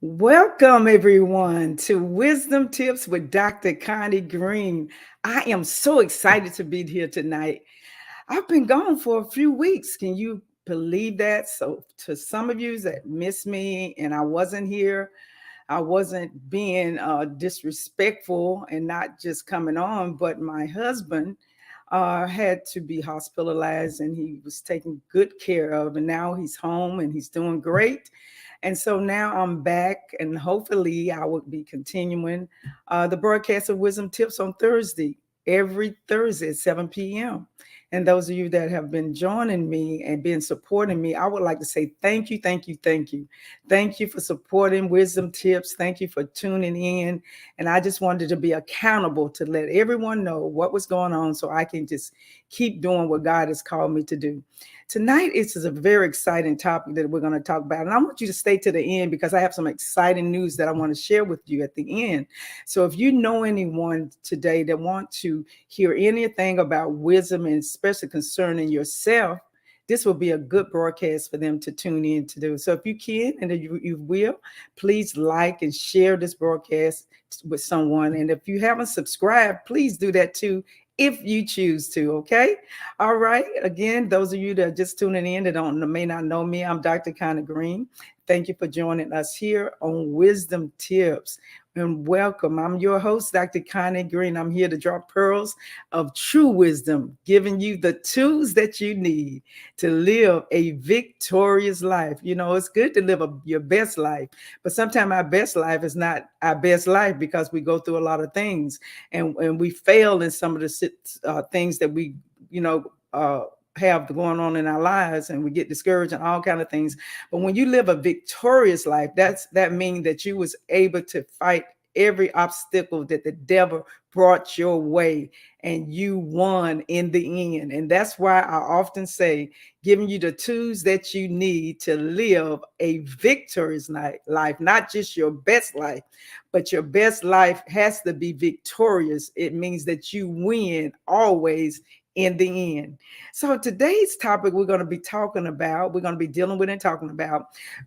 Welcome, everyone, to Wisdom Tips with Dr. Connie Green. I am so excited to be here tonight. I've been gone for a few weeks. Can you believe that? So, to some of you that miss me and I wasn't here, I wasn't being disrespectful and not just coming on, but my husband had to be hospitalized and he was taken good care of. And now he's home and he's doing great. And so now I'm back, and hopefully, I will be continuing the broadcast of Wisdom Tips on Thursday, every Thursday at 7 p.m. And those of you that have been joining me and been supporting me, I would like to say thank you, thank you, thank you. Thank you for supporting Wisdom Tips. Thank you for tuning in. And I just wanted to be accountable to let everyone know what was going on so I can just keep doing what God has called me to do. Tonight is a very exciting topic that we're going to talk about. And I want you to stay to the end because I have some exciting news that I want to share with you at the end. So if you know anyone today that want to hear anything about wisdom and especially concerning yourself, this will be a good broadcast for them to tune in to do. So if you can and you will, please like and share this broadcast with someone. And if you haven't subscribed, please do that too if you choose to. Okay. All right. Again, those of you that are just tuning in that may not know me, I'm Dr. Connie Green. Thank you for joining us here on Wisdom Tips. And welcome. I'm your host, Dr. Connie Green. I'm here to drop pearls of true wisdom, giving you the tools that you need to live a victorious life. You know, it's good to live your best life, but sometimes our best life is not our best life because we go through a lot of things and we fail in some of the things that we, have going on in our lives, and we get discouraged and all kind of things. But when you live a victorious life, that means that you was able to fight every obstacle that the devil brought your way, and you won in the end. And that's why I often say, giving you the tools that you need to live a victorious life, not just your best life, but your best life has to be victorious. It means that you win always in the end. So today's topic we're going to be dealing with and talking about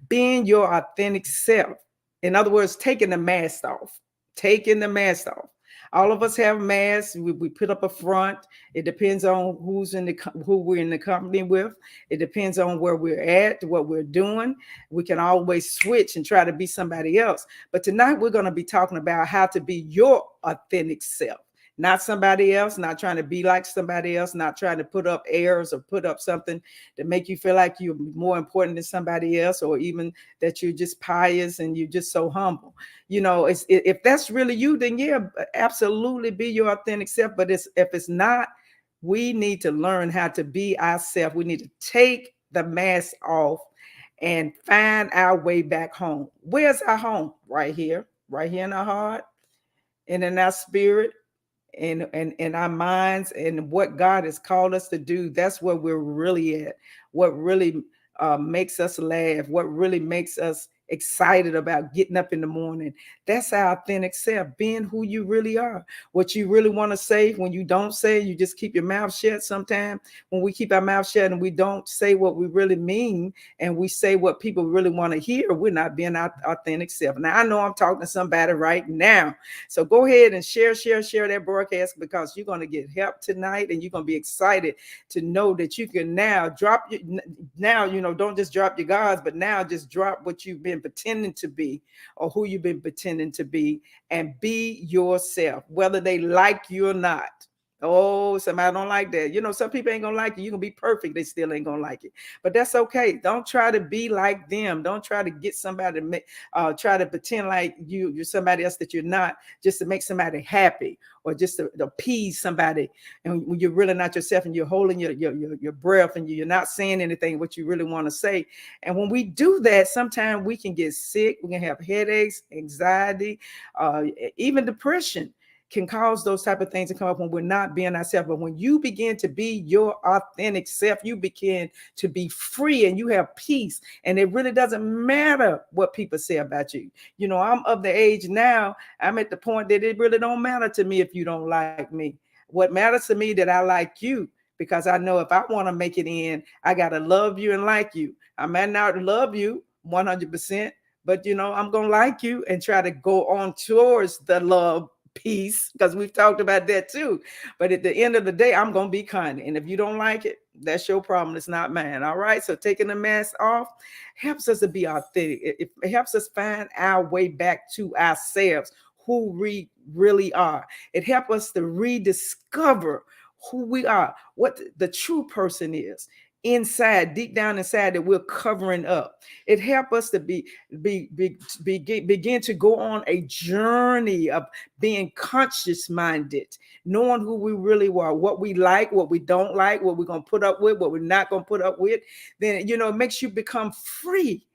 being your authentic self. In other words, taking the mask off. Taking the mask off. All of us have masks. We put up a front. It depends on who we're in the company with. It depends on where we're at, what we're doing. We can always switch and try to be somebody else. But tonight we're going to be talking about how to be your authentic self. Not somebody else, not trying to be like somebody else, not trying to put up airs or put up something to make you feel like you're more important than somebody else, or even that you're just pious and you're just so humble. You know, if that's really you, then yeah, absolutely be your authentic self. But if it's not, we need to learn how to be ourselves. We need to take the mask off and find our way back home. Where's our home? Right here in our heart and in our spirit and our minds, and what God has called us to do. That's where we're really at. What really makes us laugh, what really makes us excited about getting up in the morning. That's our authentic self, being who you really are. What you really want to say, when you don't say, you just keep your mouth shut. Sometimes when we keep our mouth shut and we don't say what we really mean, and we say what people really want to hear, we're not being our authentic self. Now I know I'm talking to somebody right now, so go ahead and share that broadcast, because you're going to get help tonight, and you're going to be excited to know that you can now don't just drop your guards, but now just drop what you've been pretending to be, or who you've been pretending to be, and be yourself, whether they like you or not. Oh, somebody don't like that. You know, some people ain't gonna like you. You can be perfect, they still ain't gonna like it. But that's okay. Don't try to be like them. Don't try to get somebody to try to pretend like you're somebody else that you're not, just to make somebody happy, or just to appease somebody. And when you're really not yourself, and you're holding your breath, and you're not saying anything what you really want to say. And when we do that, sometimes we can get sick. We can have headaches, anxiety, even depression can cause those type of things to come up when we're not being ourselves. But when you begin to be your authentic self, you begin to be free, and you have peace. And it really doesn't matter what people say about you. You know, I'm of the age now, I'm at the point that it really don't matter to me if you don't like me. What matters to me that I like you, because I know if I want to make it in, I got to love you and like you. I might not love you 100%, but I'm gonna like you and try to go on towards the love piece because we've talked about that too. But at the end of the day, I'm gonna be kind. And if you don't like it, that's your problem. It's not mine. All right. So taking the mask off helps us to be authentic. It helps us find our way back to ourselves, who we really are. It helps us to rediscover who we are, what the true person is inside, deep down inside, that we're covering up. It helps us to begin to go on a journey of being conscious minded, knowing who we really are, what we like, what we don't like, what we're going to put up with, what we're not going to put up with. Then it makes you become free.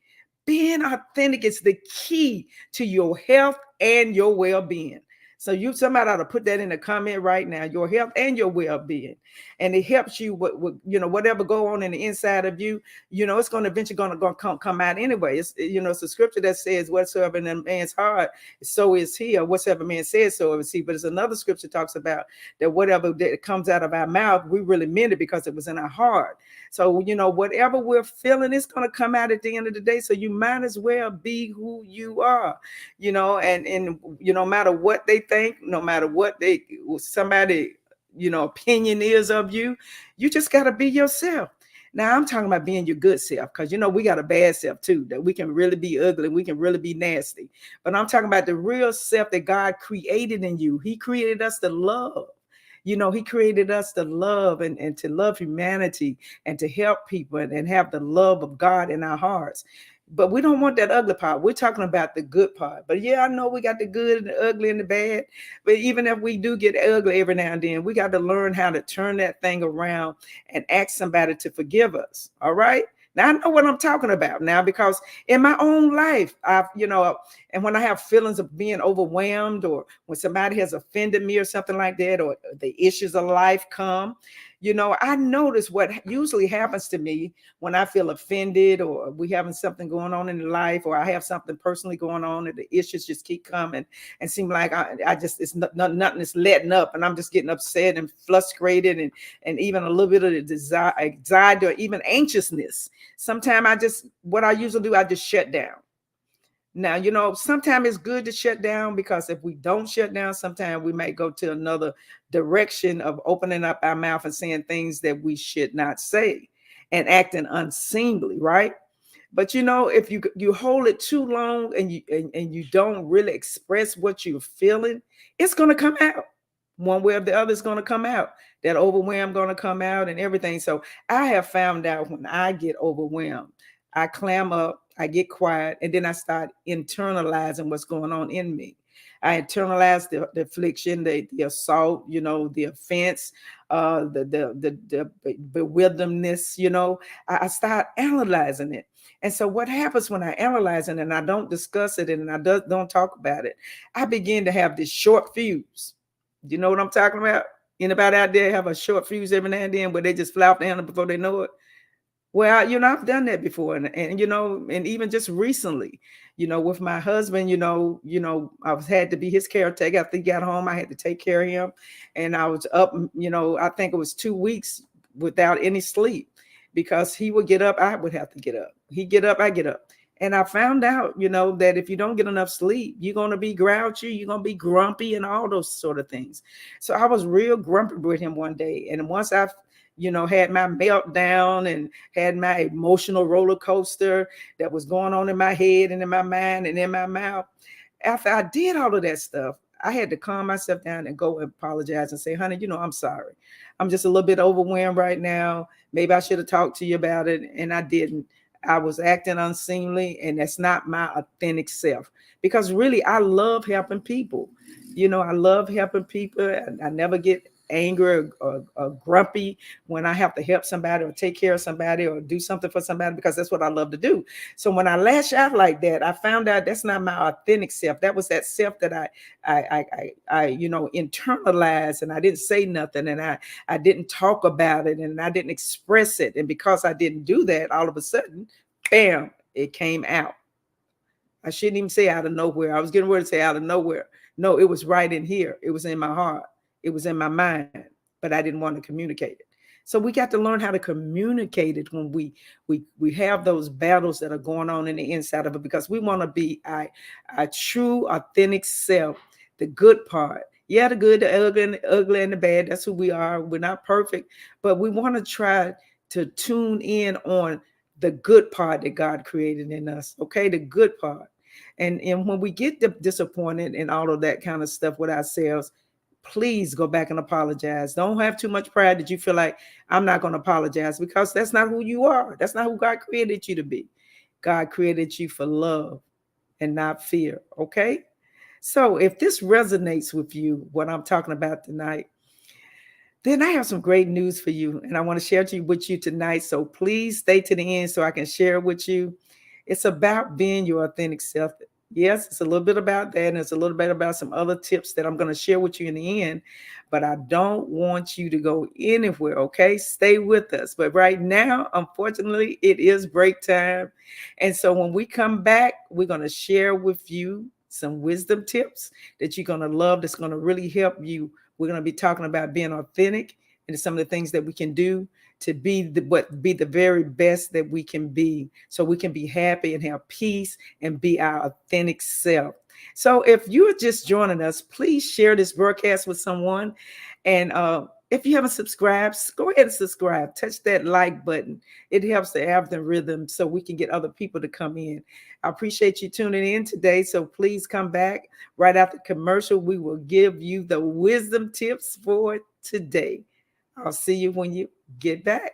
Being authentic is the key to your health and your well-being. So somebody ought to put that in the comment right now, your health and your well-being. And it helps you with whatever go on in the inside of you, it's going to eventually going to come out anyway. It's a scripture that says, whatsoever in a man's heart, so is he, or whatsoever man says, so is he. But it's another scripture talks about that whatever that comes out of our mouth, we really meant it because it was in our heart. So, whatever we're feeling, it's going to come out at the end of the day. So you might as well be who you are, and no matter what they think, no matter what somebody, opinion is of you, you just got to be yourself. Now I'm talking about being your good self, because we got a bad self too, that we can really be ugly, we can really be nasty. But I'm talking about the real self that God created in you. He created us to love. He created us to love and to love humanity and to help people and have the love of God in our hearts. But we don't want that ugly part. We're talking about the good part. But yeah, I know we got the good and the ugly and the bad. But even if we do get ugly every now and then, we got to learn how to turn that thing around and ask somebody to forgive us. All right. Now I know what I'm talking about now, because in my own life, and when I have feelings of being overwhelmed, or when somebody has offended me or something like that, or the issues of life come, I notice what usually happens to me when I feel offended, or we having something going on in life, or I have something personally going on, and the issues just keep coming and seem like I just, it's nothing is letting up, and I'm just getting upset and frustrated, and even a little bit of the desire, anxiety, or even anxiousness. Sometimes what I usually do, I just shut down. Now, sometimes it's good to shut down, because if we don't shut down, sometimes we might go to another direction of opening up our mouth and saying things that we should not say and acting unseemly, right? But if you hold it too long and you don't really express what you're feeling, it's going to come out one way or the other. It's going to come out. That overwhelm going to come out and everything. So I have found out, when I get overwhelmed, I clam up, I get quiet, and then I start internalizing what's going on in me. I internalize the affliction, the assault, the offense, the bewilderedness. I start analyzing it. And so what happens when I analyze it and I don't discuss it and I don't talk about it, I begin to have this short fuse. You know what I'm talking about? Anybody out there have a short fuse every now and then where they just fly off the handle before they know it? Well, I've done that before, and even just recently, with my husband, I was had to be his caretaker. After he got home, I had to take care of him, and I was up, I think it was 2 weeks without any sleep, because he would get up, I would have to get up. He get up, I get up. And I found out, that if you don't get enough sleep, you're going to be grouchy, you're going to be grumpy, and all those sort of things. So I was real grumpy with him one day. And once I had my meltdown and had my emotional roller coaster that was going on in my head and in my mind and in my mouth. After I did all of that stuff, I had to calm myself down and go and apologize and say, honey, I'm sorry. I'm just a little bit overwhelmed right now. Maybe I should have talked to you about it. And I didn't. I was acting unseemly, and that's not my authentic self, because really I love helping people. I love helping people. I never get angry or grumpy when I have to help somebody or take care of somebody or do something for somebody, because that's what I love to do. So when I lash out like that, I found out that's not my authentic self. That was that self that I internalized, and I didn't say nothing, and I didn't talk about it, and I didn't express it. And because I didn't do that, all of a sudden, bam, it came out. I shouldn't even say out of nowhere. I was getting ready to say out of nowhere. No, it was right in here. It was in my heart. It was in my mind, but I didn't want to communicate it. So we got to learn how to communicate it when we have those battles that are going on in the inside of it, because we want to be our true, authentic self, the good part. Yeah, the good, the ugly and the bad. That's who we are. We're not perfect, but we want to try to tune in on the good part that God created in us. Okay, the good part. And when we get disappointed and all of that kind of stuff with ourselves, please go back and apologize. Don't have too much pride that you feel like I'm not going to apologize, because that's not who you are. That's not who God created you to be. God created you for love and not fear. Okay. So if this resonates with you, what I'm talking about tonight, then I have some great news for you, and I want to share with you tonight. So please stay to the end so I can share with you. It's about being your authentic self. Yes, it's a little bit about that, and it's a little bit about some other tips that I'm going to share with you in the end. But I don't want you to go anywhere, okay? Stay with us. But right now, unfortunately, it is break time. And so when we come back, we're going to share with you some wisdom tips that you're going to love, that's going to really help you. We're going to be talking about being authentic and some of the things that we can do to be the very best that we can be, so we can be happy and have peace and be our authentic self. So if you're just joining us, please share this broadcast with someone. And if you haven't subscribed, go ahead and subscribe. Touch that like button. It helps the algorithm so we can get other people to come in. I appreciate you tuning in today. So please come back right after commercial. We will give you the wisdom tips for today. I'll see you when you get back.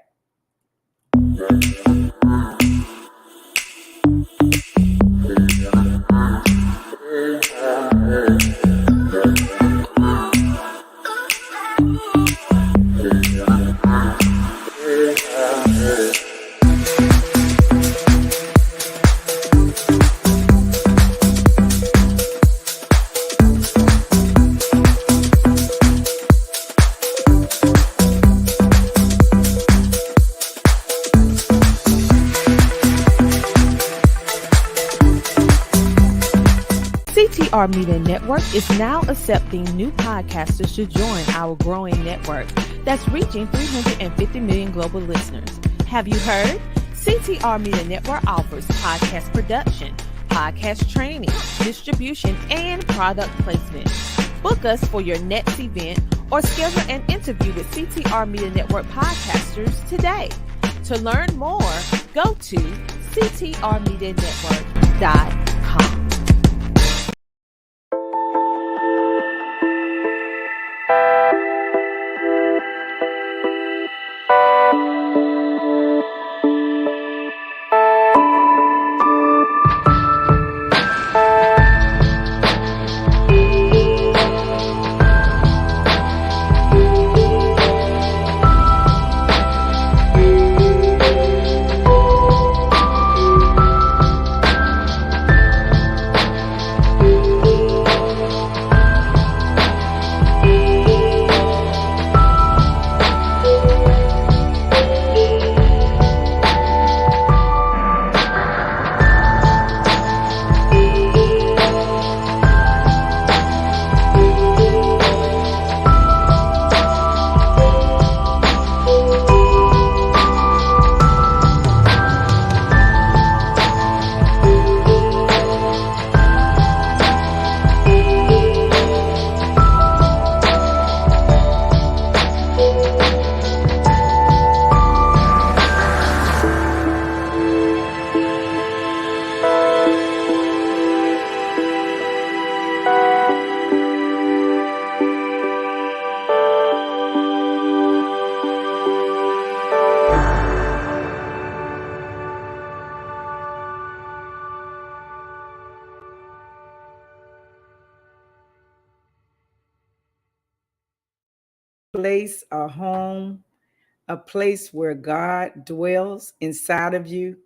CTR Media Network is now accepting new podcasters to join our growing network that's reaching 350 million global listeners. Have you heard? CTR Media Network offers podcast production, podcast training, distribution, and product placement. Book us for your next event or schedule an interview with CTR Media Network podcasters today. To learn more, go to ctrmedianetwork.com. Place, a home, a place where God dwells inside of you.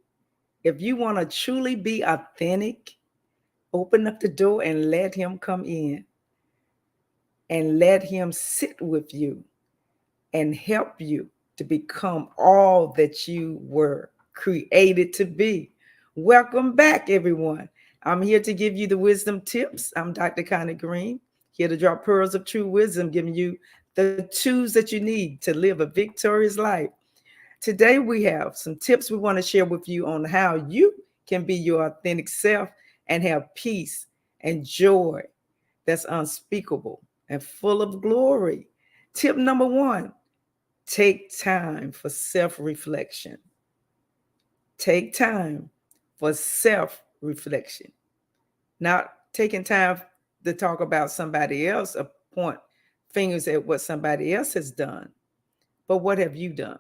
If you want to truly be authentic, open up the door and let Him come in and let Him sit with you and help you to become all that you were created to be. Welcome back, everyone. I'm here to give you the wisdom tips. I'm Dr. Connie Green, here to drop pearls of true wisdom, giving you the tools that you need to live a victorious life. Today, we have some tips we want to share with you on how you can be your authentic self and have peace and joy that's unspeakable and full of glory. Tip number one, take time for self reflection. Take time for self reflection, not taking time to talk about somebody else or point fingers at what somebody else has done, but what have you done?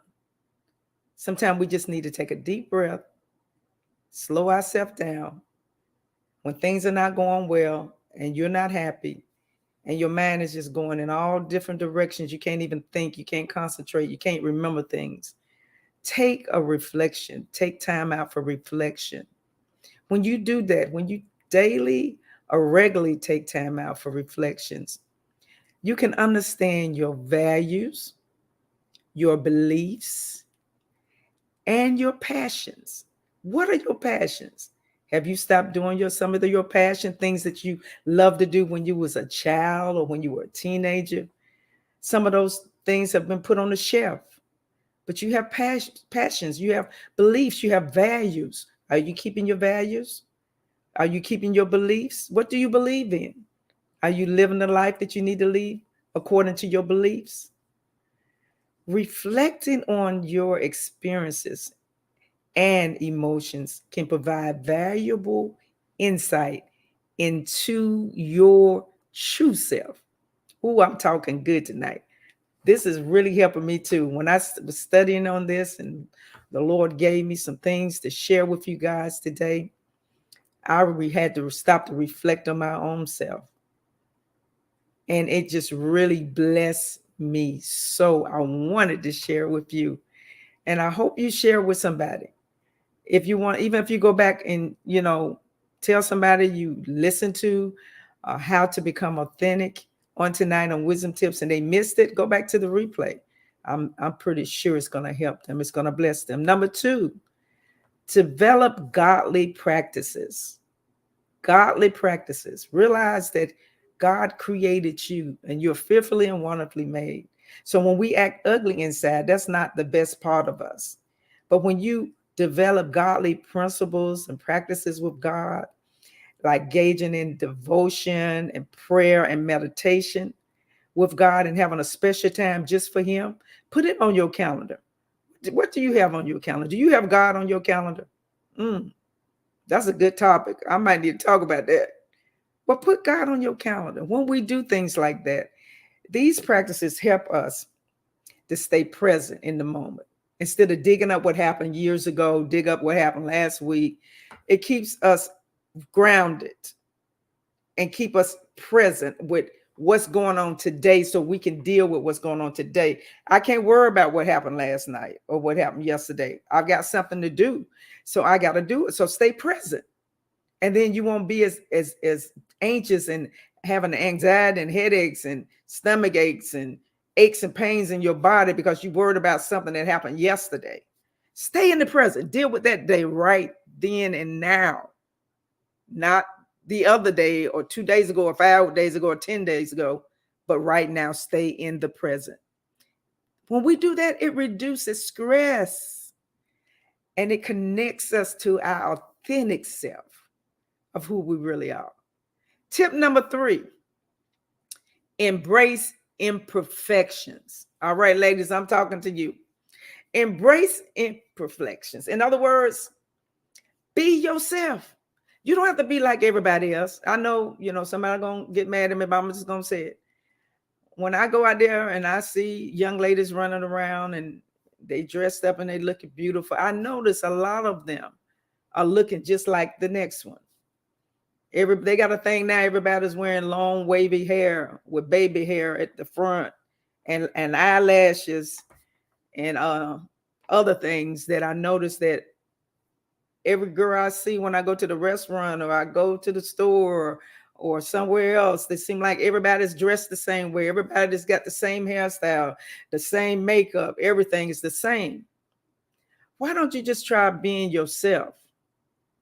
Sometimes we just need to take a deep breath, slow ourselves down. When things are not going well and you're not happy and your mind is just going in all different directions, you can't even think, you can't concentrate, you can't remember things. Take a reflection, take time out for reflection. When you do that, when you daily or regularly take time out for reflections, you can understand your values, your beliefs, and your passions. What are your passions? Have you stopped doing some of your passion things that you loved to do when you was a child or when you were a teenager? Some of those things have been put on the shelf, but you have passions, you have beliefs, you have values. Are you keeping your values? Are you keeping your beliefs? What do you believe in? Are you living the life that you need to live according to your beliefs? Reflecting on your experiences and emotions can provide valuable insight into your true self. Oh, I'm talking good tonight. This is really helping me too. When I was studying on this and the Lord gave me some things to share with you guys today, I really had to stop to reflect on my own self. And it just really blessed me. So I wanted to share with you. And I hope you share with somebody. If you want, even if you go back and, tell somebody you listen to how to become authentic on tonight on Wisdom Tips and they missed it, go back to the replay. I'm pretty sure it's going to help them. It's going to bless them. Number two, develop godly practices. Godly practices. Realize that God created you and you're fearfully and wonderfully made. So when we act ugly inside, that's not the best part of us. But when you develop godly principles and practices with God, like gauging in devotion and prayer and meditation with God and having a special time just for Him, put it on your calendar. What do you have on your calendar? Do you have God on your calendar? That's a good topic. I might need to talk about that. But put God on your calendar. When we do things like that, these practices help us to stay present in the moment. Instead of digging up what happened years ago, dig up what happened last week, it keeps us grounded and keep us present with what's going on today so we can deal with what's going on today. I can't worry about what happened last night or what happened yesterday. I've got something to do, so I got to do it. So stay present. And then you won't be as anxious and having anxiety and headaches and stomach aches and pains in your body because you worried about something that happened yesterday. Stay in the present. Deal with that day right then and now, not the other day or 2 days ago or 5 days ago or 10 days ago, but right now. Stay in the present. When we do that, it reduces stress and it connects us to our authentic self of who we really are. Tip number 3, embrace imperfections. All right, ladies, I'm talking to you. Embrace imperfections. In other words, be yourself. You don't have to be like everybody else. I know, somebody gonna get mad at me, but I'm just gonna say it. When I go out there and I see young ladies running around and they dressed up and they looking beautiful, I notice a lot of them are looking just like the next one. They got a thing now. Everybody's wearing long wavy hair with baby hair at the front and eyelashes and other things that I noticed that every girl I see when I go to the restaurant or I go to the store or somewhere else, they seem like everybody's dressed the same way. Everybody's got the same hairstyle, the same makeup. Everything is the same. Why don't you just try being yourself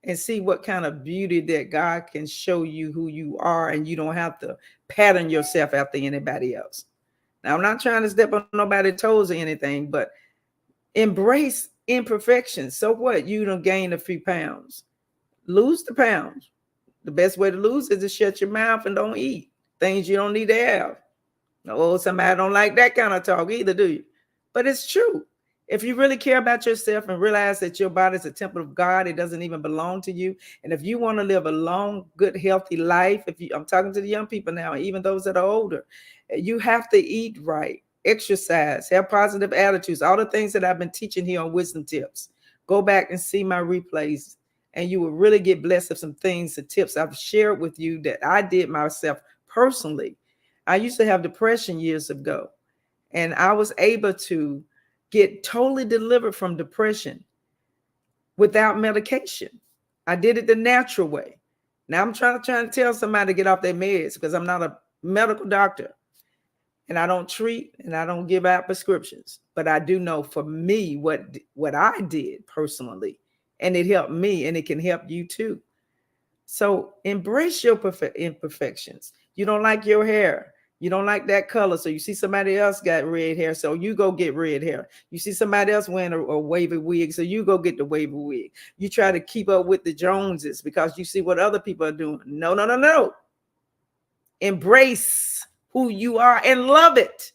and see what kind of beauty that God can show you who you are, and you don't have to pattern yourself after anybody else? Now, I'm not trying to step on nobody's toes or anything, but embrace imperfections. So what? You don't gain a few pounds. Lose the pounds. The best way to lose is to shut your mouth and don't eat things you don't need to have. Oh, somebody don't like that kind of talk either, do you? But it's true. If you really care about yourself and realize that your body is a temple of God, it doesn't even belong to you. And if you want to live a long, good, healthy life, I'm talking to the young people now, even those that are older, you have to eat right, exercise, have positive attitudes, all the things that I've been teaching here on Wisdom Tips. Go back and see my replays, and you will really get blessed of some things, the tips I've shared with you that I did myself personally. I used to have depression years ago, and I was able to get totally delivered from depression without medication. I did it the natural way. Now I'm trying to tell somebody to get off their meds because I'm not a medical doctor, and I don't treat and I don't give out prescriptions. But I do know for me what I did personally, and it helped me, and it can help you too. So embrace your imperfections. You don't like your hair. You don't like that color. So you see somebody else got red hair. So you go get red hair. You see somebody else wearing a wavy wig. So you go get the wavy wig. You try to keep up with the Joneses because you see what other people are doing. No, no, no, no. Embrace who you are and love it.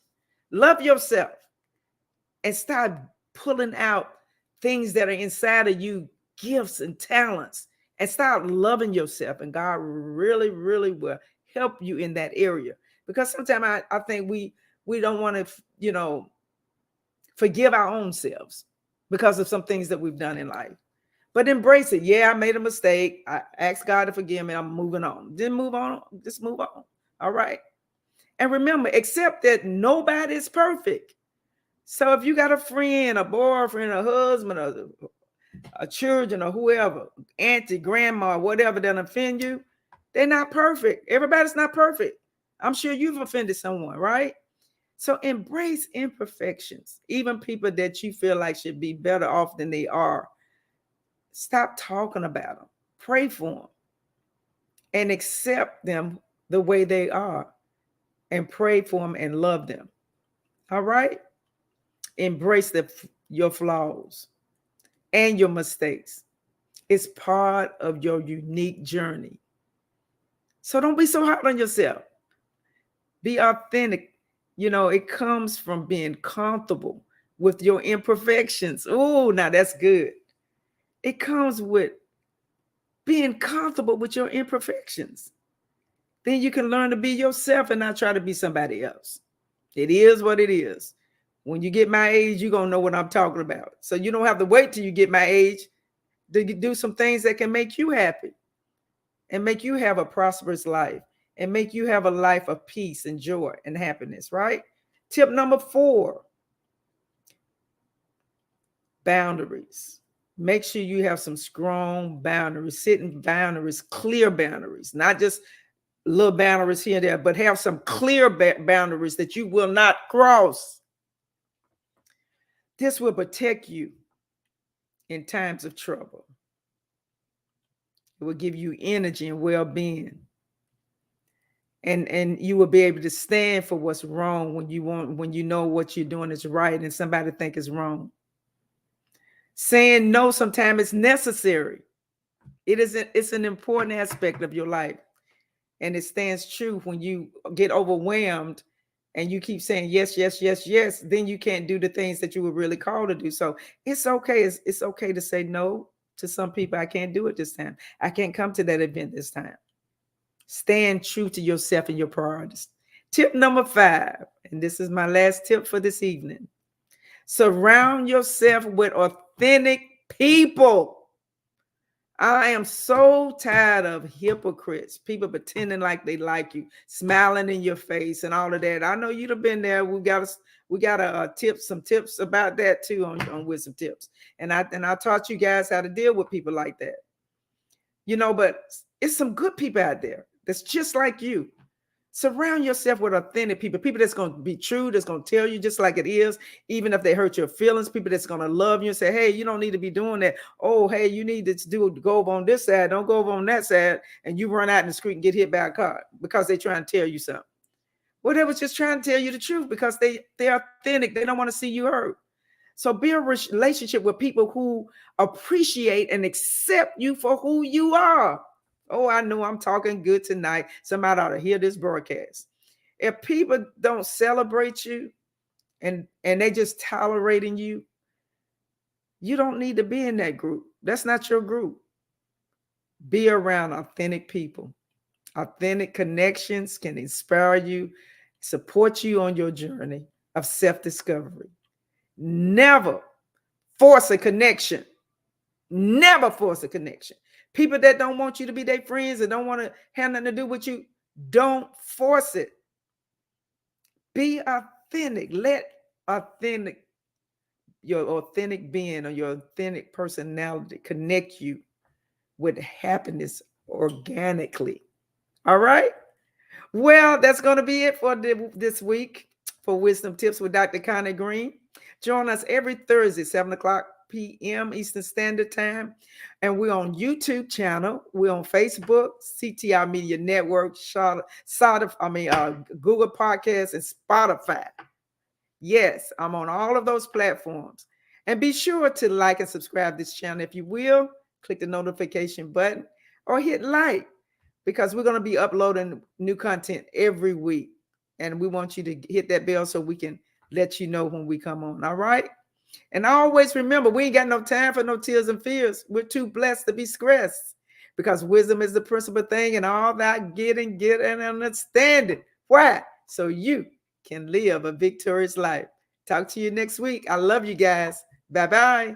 Love yourself and start pulling out things that are inside of you, gifts and talents, and start loving yourself. And God really, really will help you in that area. Because sometimes I think we don't want to, forgive our own selves because of some things that we've done in life. But embrace it. Yeah, I made a mistake. I asked God to forgive me. I'm moving on. Then move on. Just move on. All right. And remember, accept that nobody is perfect. So if you got a friend, a boyfriend, a husband, a children, or whoever, auntie, grandma, whatever, that offend you, they're not perfect. Everybody's not perfect. I'm sure you've offended someone, right? So embrace imperfections, even people that you feel like should be better off than they are. Stop talking about them. Pray for them and accept them the way they are, and pray for them and love them. All right? Embrace your flaws and your mistakes. It's part of your unique journey. So don't be so hard on yourself. Be authentic. It comes from being comfortable with your imperfections. Oh, now that's good. It comes with being comfortable with your imperfections. Then you can learn to be yourself and not try to be somebody else. It is what it is. When you get my age, you're going to know what I'm talking about. So you don't have to wait till you get my age to do some things that can make you happy and make you have a prosperous life and make you have a life of peace and joy and happiness, right? Tip number 4, boundaries. Make sure you have some strong boundaries, setting boundaries, clear boundaries, not just little boundaries here and there, but have some clear boundaries that you will not cross. This will protect you in times of trouble. It will give you energy and well-being. And you will be able to stand for what's wrong when you know what you're doing is right and somebody think is wrong. Saying no sometimes is necessary. It's an important aspect of your life. And it stands true when you get overwhelmed and you keep saying yes, yes, yes, yes, then you can't do the things that you were really called to do. So it's okay. It's okay to say no to some people. I can't do it this time. I can't come to that event this time. Stand true to yourself and your priorities. Tip number 5, and this is my last tip for this evening. Surround yourself with authentic people. I am so tired of hypocrites, people pretending like they like you, smiling in your face and all of that. I know you'd have been there. We got some tips about that too on Wisdom Tips. And I taught you guys how to deal with people like that. But it's some good people out there that's just like you. Surround yourself with authentic people that's going to be true, that's going to tell you just like it is, even if they hurt your feelings, people that's going to love you and say, hey, you don't need to be doing that. Oh, hey, you need to go over on this side. Don't go over on that side. And you run out in the street and get hit by a car because they're trying to tell you something. Well, they was just trying to tell you the truth because they're authentic. They don't want to see you hurt. So build a relationship with people who appreciate and accept you for who you are. Oh, I know I'm talking good tonight. Somebody ought to hear this broadcast. If people don't celebrate you and they just tolerating you, you don't need to be in that group. That's not your group. Be around authentic people. Authentic connections can inspire you, support you on your journey of self-discovery. Never force a connection. Never force a connection. People that don't want you to be their friends and don't want to have nothing to do with you, don't force it. Be authentic. Let authentic, your authentic being or your authentic personality connect you with happiness organically. All right? Well, that's going to be it for this week for Wisdom Tips with Dr. Connie Green. Join us every Thursday, 7 o'clock p.m. Eastern Standard Time. And we're on YouTube channel. We're on Facebook, CTR Media Network, Google Podcasts, and Spotify. Yes, I'm on all of those platforms. And be sure to like and subscribe this channel. If you will, click the notification button or hit like, because we're going to be uploading new content every week. And we want you to hit that bell so we can let you know when we come on. All right. And always remember, we ain't got no time for no tears and fears. We're too blessed to be stressed because wisdom is the principal thing, and all that get and understand it. Why? So you can live a victorious life. Talk to you next week. I love you guys. Bye-bye.